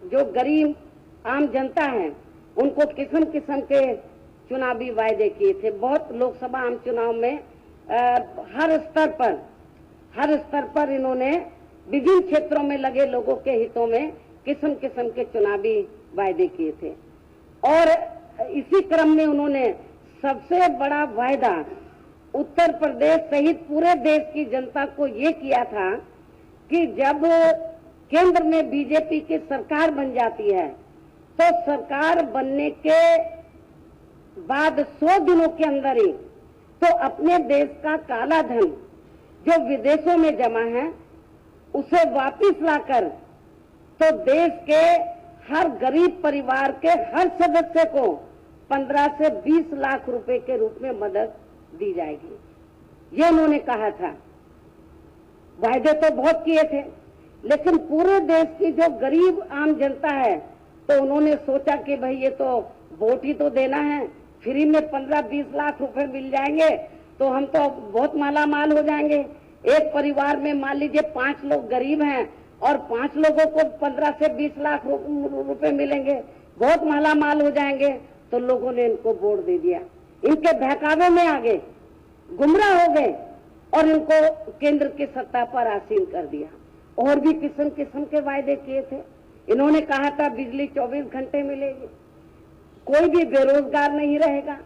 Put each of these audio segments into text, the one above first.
जो गरीब आम जनता है उनको किस्म किस्म के चुनावी वायदे किए थे। बहुत लोकसभा आम चुनाव में हर स्तर पर इन्होंने विभिन्न क्षेत्रों में लगे लोगों के हितों में किस्म किस्म के चुनावी वायदे किए थे। और इसी क्रम में उन्होंने सबसे बड़ा वायदा उत्तर प्रदेश सहित पूरे देश की जनता को ये किया था कि जब केंद्र में बीजेपी की सरकार बन जाती है तो सरकार बनने के बाद 100 दिनों के अंदर ही तो अपने देश का काला धन जो विदेशों में जमा है उसे वापस लाकर तो देश के हर गरीब परिवार के हर सदस्य को 15 से 20 लाख रुपए के रूप में मदद दी जाएगी। ये उन्होंने कहा था। वायदे तो बहुत किए थे, लेकिन पूरे देश की जो गरीब आम जनता है तो उन्होंने सोचा कि भाई ये तो वोट ही तो देना है, फ्री में 15-20 लाख रुपए मिल जाएंगे तो हम तो बहुत माला माल हो जाएंगे। एक परिवार में मान लीजिए 5 लोग गरीब हैं और 5 लोगों को 15 से 20 लाख रुपए मिलेंगे, बहुत माला माल हो जाएंगे। तो लोगों ने इनको वोट दे दिया, इनके बहकावे में आ गए, गुमराह हो गए और इनको केंद्र की सत्ता पर आसीन कर दिया। और भी किस्म किस्म के वायदे किए थे। इन्होंने कहा था बिजली 24 घंटे मिलेगी, कोई भी बेरोजगार नहीं रहेगा,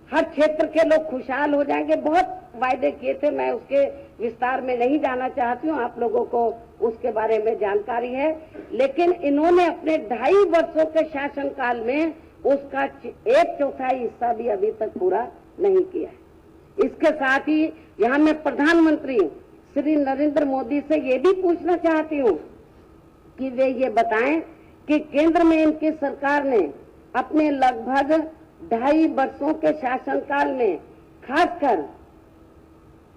हर क्षेत्र के लोग खुशहाल हो जाएंगे। बहुत वायदे किए थे, मैं उसके विस्तार में नहीं जाना चाहती हूँ, आप लोगों को उसके बारे में जानकारी है। लेकिन इन्होंने अपने 2.5 वर्षों के शासनकाल में उसका 1/4 हिस्सा भी अभी तक पूरा नहीं किया है। इसके साथ ही यहाँ मैं प्रधानमंत्री श्री नरेंद्र मोदी से ये भी पूछना चाहती हूँ कि वे ये बताएं कि केंद्र में इनकी सरकार ने अपने लगभग 2.5 वर्षों के शासनकाल में खासकर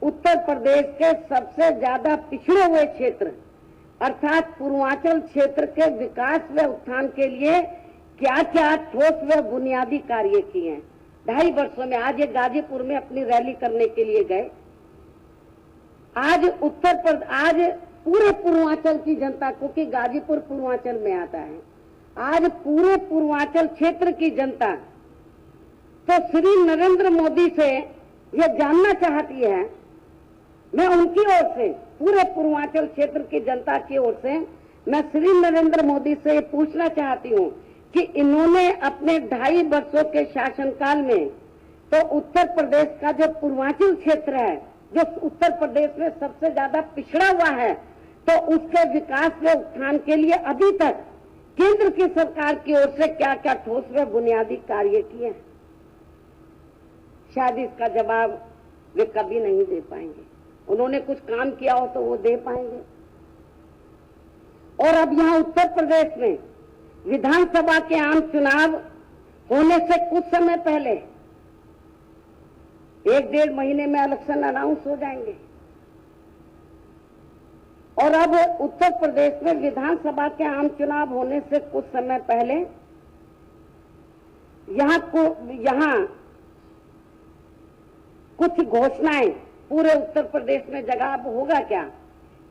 उत्तर प्रदेश के सबसे ज्यादा पिछड़े हुए क्षेत्र अर्थात पूर्वांचल क्षेत्र के विकास व उत्थान के लिए क्या क्या ठोस व बुनियादी कार्य किए हैं 2.5 वर्षों में। आज ये गाजीपुर में अपनी रैली करने के लिए गए। आज आज पूरे पूर्वांचल की जनता को, कि गाजीपुर पूर्वांचल में आता है, आज पूरे पूर्वांचल क्षेत्र की जनता तो श्री नरेंद्र मोदी से ये जानना चाहती है, मैं उनकी ओर से, पूरे पूर्वांचल क्षेत्र की जनता की ओर से मैं श्री नरेंद्र मोदी से ये पूछना चाहती हूँ कि इन्होंने अपने 2.5 वर्षों के शासनकाल में तो उत्तर प्रदेश का जो पूर्वांचल क्षेत्र है, जो उत्तर प्रदेश में सबसे ज्यादा पिछड़ा हुआ है, तो उसके विकास व उत्थान के लिए अभी तक केंद्र की सरकार की ओर से क्या क्या ठोस व बुनियादी कार्य किए हैं। शायद इसका जवाब वे कभी नहीं दे पाएंगे। उन्होंने कुछ काम किया हो तो वो दे पाएंगे। और अब यहाँ उत्तर प्रदेश में विधानसभा के आम चुनाव होने से कुछ समय पहले 1-1.5 महीने में इलेक्शन अनाउंस हो जाएंगे। और अब उत्तर प्रदेश में विधानसभा के आम चुनाव होने से कुछ समय पहले यहाँ कुछ घोषणाएं पूरे उत्तर प्रदेश में जगह अब होगा क्या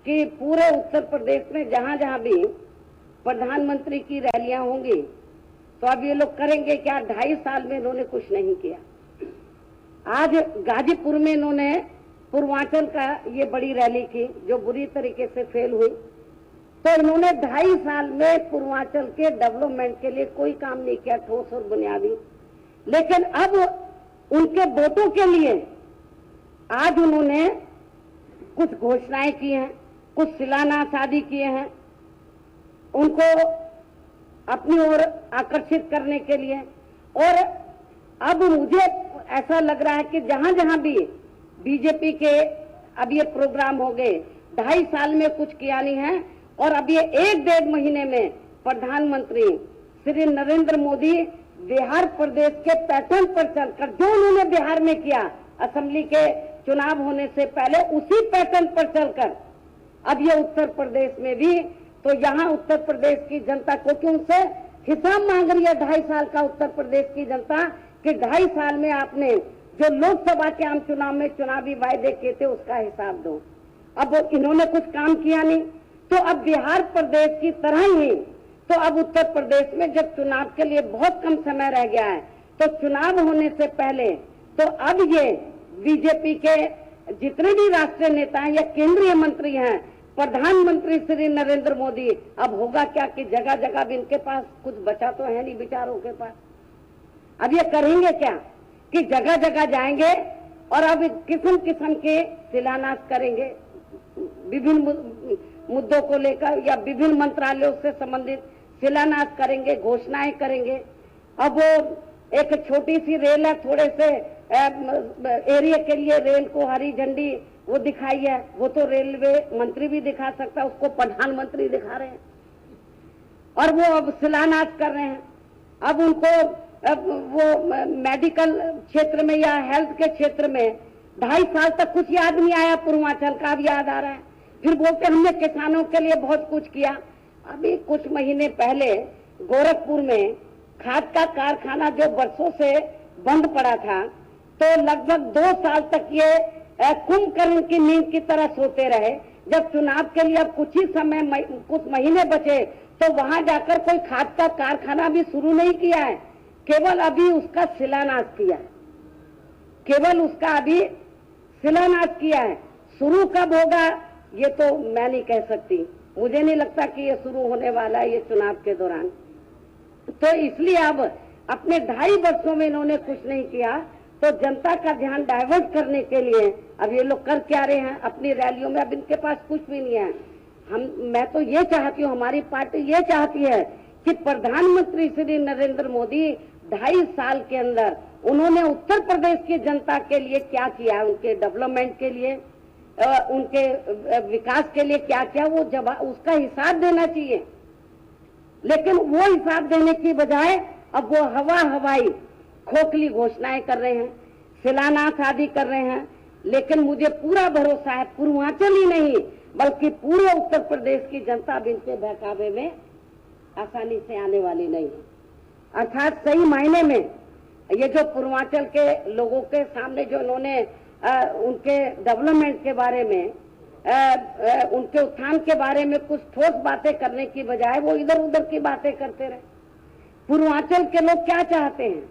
कि पूरे उत्तर प्रदेश में जहां जहां भी प्रधानमंत्री की रैलियां होंगी तो अब ये लोग करेंगे क्या। 2.5 साल में इन्होंने कुछ नहीं किया। आज गाजीपुर में इन्होंने पूर्वांचल का ये बड़ी रैली की जो बुरी तरीके से फेल हुई, तो इन्होंने 2.5 साल में पूर्वांचल के डेवलपमेंट के लिए कोई काम नहीं किया ठोस और बुनियादी। लेकिन अब उनके वोटों के लिए आज उन्होंने कुछ घोषणाएं की हैं, कुछ शिलान्यास आदि किए हैं उनको अपनी ओर आकर्षित करने के लिए। और अब मुझे ऐसा लग रहा है कि जहां जहां भी बीजेपी के अब ये प्रोग्राम हो गए, 2.5 साल में कुछ किया नहीं है, और अब ये 1-1.5 महीने में प्रधानमंत्री श्री नरेंद्र मोदी बिहार प्रदेश के पैटर्न पर चलकर, जो उन्होंने बिहार में किया असेंबली के चुनाव होने से पहले, उसी पैटर्न पर चलकर अब ये उत्तर प्रदेश में भी, तो यहाँ उत्तर प्रदेश की जनता को क्यों से हिसाब मांग रही है 2.5 साल का उत्तर प्रदेश की जनता कि 2.5 साल में आपने जो लोकसभा के आम चुनाव में चुनावी वायदे किए थे उसका हिसाब दो। अब इन्होंने कुछ काम किया नहीं, तो अब बिहार प्रदेश की तरह ही तो अब उत्तर प्रदेश में जब चुनाव के लिए बहुत कम समय रह गया है, तो चुनाव होने से पहले तो अब ये बीजेपी के जितने भी राष्ट्रीय नेता हैं या केंद्रीय मंत्री हैं, प्रधानमंत्री श्री नरेंद्र मोदी, अब होगा क्या कि जगह जगह भी इनके पास कुछ बचा तो है नहीं विचारों के पास। अब ये करेंगे क्या कि जगह जगह जाएंगे और अब किस्म किस्म के शिलान्यास करेंगे विभिन्न मुद्दों को लेकर, या विभिन्न मंत्रालयों से संबंधित शिलान्यास करेंगे, घोषणाएं करेंगे। अब वो एक छोटी सी रेल है, थोड़े से एरिया के लिए रेल को हरी झंडी वो दिखाई है, वो तो रेलवे मंत्री भी दिखा सकता है, उसको प्रधानमंत्री दिखा रहे हैं और वो अब शिलान्यास कर रहे हैं। अब उनको वो मेडिकल क्षेत्र में या हेल्थ के क्षेत्र में 2.5 साल तक कुछ याद नहीं आया, पूर्वांचल का अब याद आ रहा है। फिर बोलते हमने किसानों के लिए बहुत कुछ किया। अभी कुछ महीने पहले गोरखपुर में खाद का कारखाना जो वर्षों से बंद पड़ा था, तो लगभग 2 साल तक ये कुंभकर्ण की नींद की तरह सोते रहे। जब चुनाव के लिए अब कुछ ही समय कुछ महीने बचे, तो वहां जाकर कोई खाद का कारखाना भी शुरू नहीं किया है, केवल अभी उसका शिलान्यास किया है, केवल उसका अभी शिलान्यास किया है। शुरू कब होगा ये तो मैं नहीं कह सकती, मुझे नहीं लगता कि ये शुरू होने वाला है ये चुनाव के दौरान। तो इसलिए अब अपने 2.5 वर्षों में इन्होंने कुछ नहीं किया, तो जनता का ध्यान डाइवर्ट करने के लिए अब ये लोग कर क्या रहे हैं अपनी रैलियों में। अब इनके पास कुछ भी नहीं है। मैं तो ये चाहती हूँ, हमारी पार्टी ये चाहती है कि प्रधानमंत्री श्री नरेंद्र मोदी 2.5 साल के अंदर उन्होंने उत्तर प्रदेश की जनता के लिए क्या किया, उनके डेवलपमेंट के लिए, उनके विकास के लिए क्या किया, वो उसका हिसाब देना चाहिए। लेकिन वो हिसाब देने की बजाय अब वो हवाई खोखली घोषणाएं कर रहे हैं, शिलान्यास आदि कर रहे हैं। लेकिन मुझे पूरा भरोसा है पूर्वांचल ही नहीं बल्कि पूरे उत्तर प्रदेश की जनता भी इनके बहकावे में आसानी से आने वाली नहीं है। अर्थात सही मायने में ये जो पूर्वांचल के लोगों के सामने जो इन्होंने उनके डेवलपमेंट के बारे में, उनके उत्थान के बारे में कुछ ठोस बातें करने की बजाय वो इधर उधर की बातें करते रहे। पूर्वांचल के लोग क्या चाहते हैं?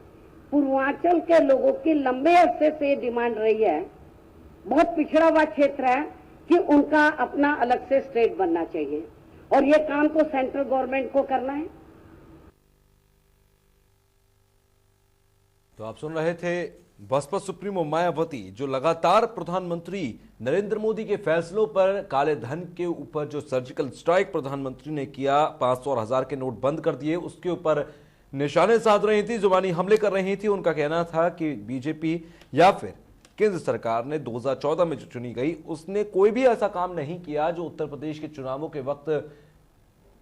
पूर्वांचल के लोगों की लंबे अरसे से ये डिमांड रही है, बहुत पिछड़ा हुआ क्षेत्र है, कि उनका अपना अलग से स्टेट बनना चाहिए और ये काम तो सेंट्रल गवर्नमेंट को करना है। तो आप सुन रहे थे बसपा सुप्रीमो मायावती, जो लगातार प्रधानमंत्री नरेंद्र मोदी के फैसलों पर काले धन के ऊपर जो सर्जिकल स्ट्राइक प्रधानमंत्री ने किया, 500 और 1000 के नोट बंद कर दिए, उसके ऊपर निशाने साध रही थी, जुबानी हमले कर रही थी। उनका कहना था कि बीजेपी या फिर केंद्र सरकार ने 2014 में जो चुनी गई उसने कोई भी ऐसा काम नहीं किया जो उत्तर प्रदेश के चुनावों के वक्त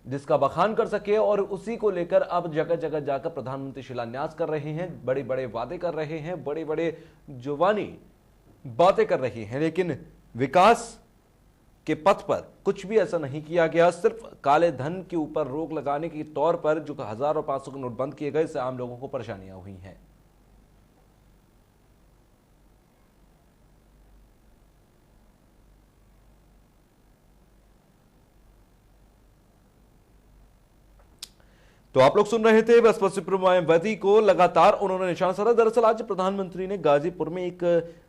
जिसका बखान कर सके, और उसी को लेकर अब जगह जगह जाकर प्रधानमंत्री शिलान्यास कर रहे हैं, बड़े बड़े वादे कर रहे हैं, बड़े बड़े जुबानी बातें कर रहे हैं, लेकिन विकास के पथ पर कुछ भी ऐसा नहीं किया गया। सिर्फ काले धन के ऊपर रोक लगाने के तौर पर जो 1000 और 500 के नोट बंद किए गए, इससे आम लोगों को परेशानियां हुई हैं। तो आप लोग सुन रहे थे बसपा सुप्रीमो मायावती को, लगातार उन्होंने निशाना साधा। दरअसल आज प्रधानमंत्री ने गाजीपुर में एक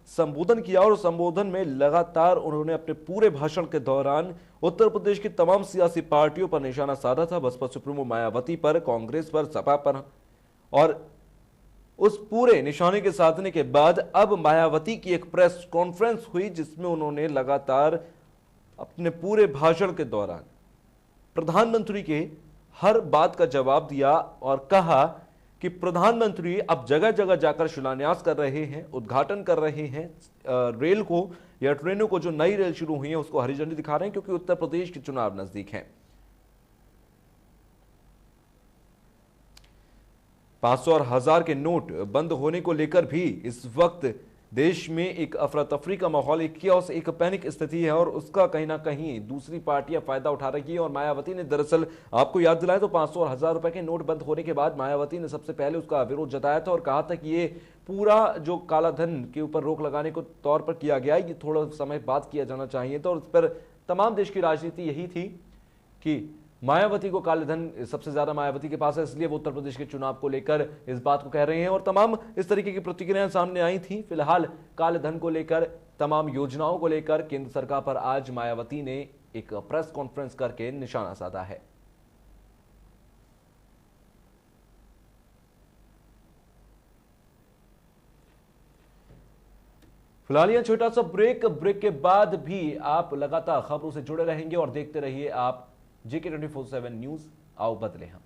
संबोधन किया और संबोधन में लगातार उन्होंने अपने पूरे भाषण के दौरान उत्तर प्रदेश की तमाम सियासी पार्टियों पर निशाना साधा था, बसपा सुप्रीमो मायावती पर, कांग्रेस पर, सपा पर। और उस पूरे निशाने के साधने के बाद अब मायावती की एक प्रेस कॉन्फ्रेंस हुई, जिसमें उन्होंने लगातार अपने पूरे भाषण के दौरान प्रधानमंत्री के हर बात का जवाब दिया और कहा कि प्रधानमंत्री अब जगह जगह जाकर शिलान्यास कर रहे हैं, उद्घाटन कर रहे हैं, रेल को या ट्रेनों को, जो नई रेल शुरू हुई है उसको हरी झंडी दिखा रहे हैं, क्योंकि उत्तर प्रदेश के चुनाव नजदीक हैं। 500 और 1000 के नोट बंद होने को लेकर भी इस वक्त देश में एक अफरा तफरी का माहौल, एक कियोस, एक पैनिक स्थिति है और उसका कहीं ना कहीं दूसरी पार्टियां फायदा उठा रही है। और मायावती ने दरअसल आपको याद दिलाया तो 500 और 1000 रुपए के नोट बंद होने के बाद मायावती ने सबसे पहले उसका विरोध जताया था और कहा था कि ये पूरा जो काला धन के ऊपर रोक लगाने को तौर पर किया गया, ये थोड़ा समय बाद किया जाना चाहिए। तो उस पर तमाम देश की राजनीति यही थी कि मायावती को काले धन सबसे ज्यादा मायावती के पास है, इसलिए वो उत्तर प्रदेश के चुनाव को लेकर इस बात को कह रहे हैं और तमाम इस तरीके की प्रतिक्रियाएं सामने आई थी। फिलहाल काले धन को लेकर, तमाम योजनाओं को लेकर केंद्र सरकार पर आज मायावती ने एक प्रेस कॉन्फ्रेंस करके निशाना साधा है। फिलहाल यह छोटा सा ब्रेक के बाद भी आप लगातार खबरों से जुड़े रहेंगे और देखते रहिए आप JK 24/7 न्यूज। आओ बदले हम।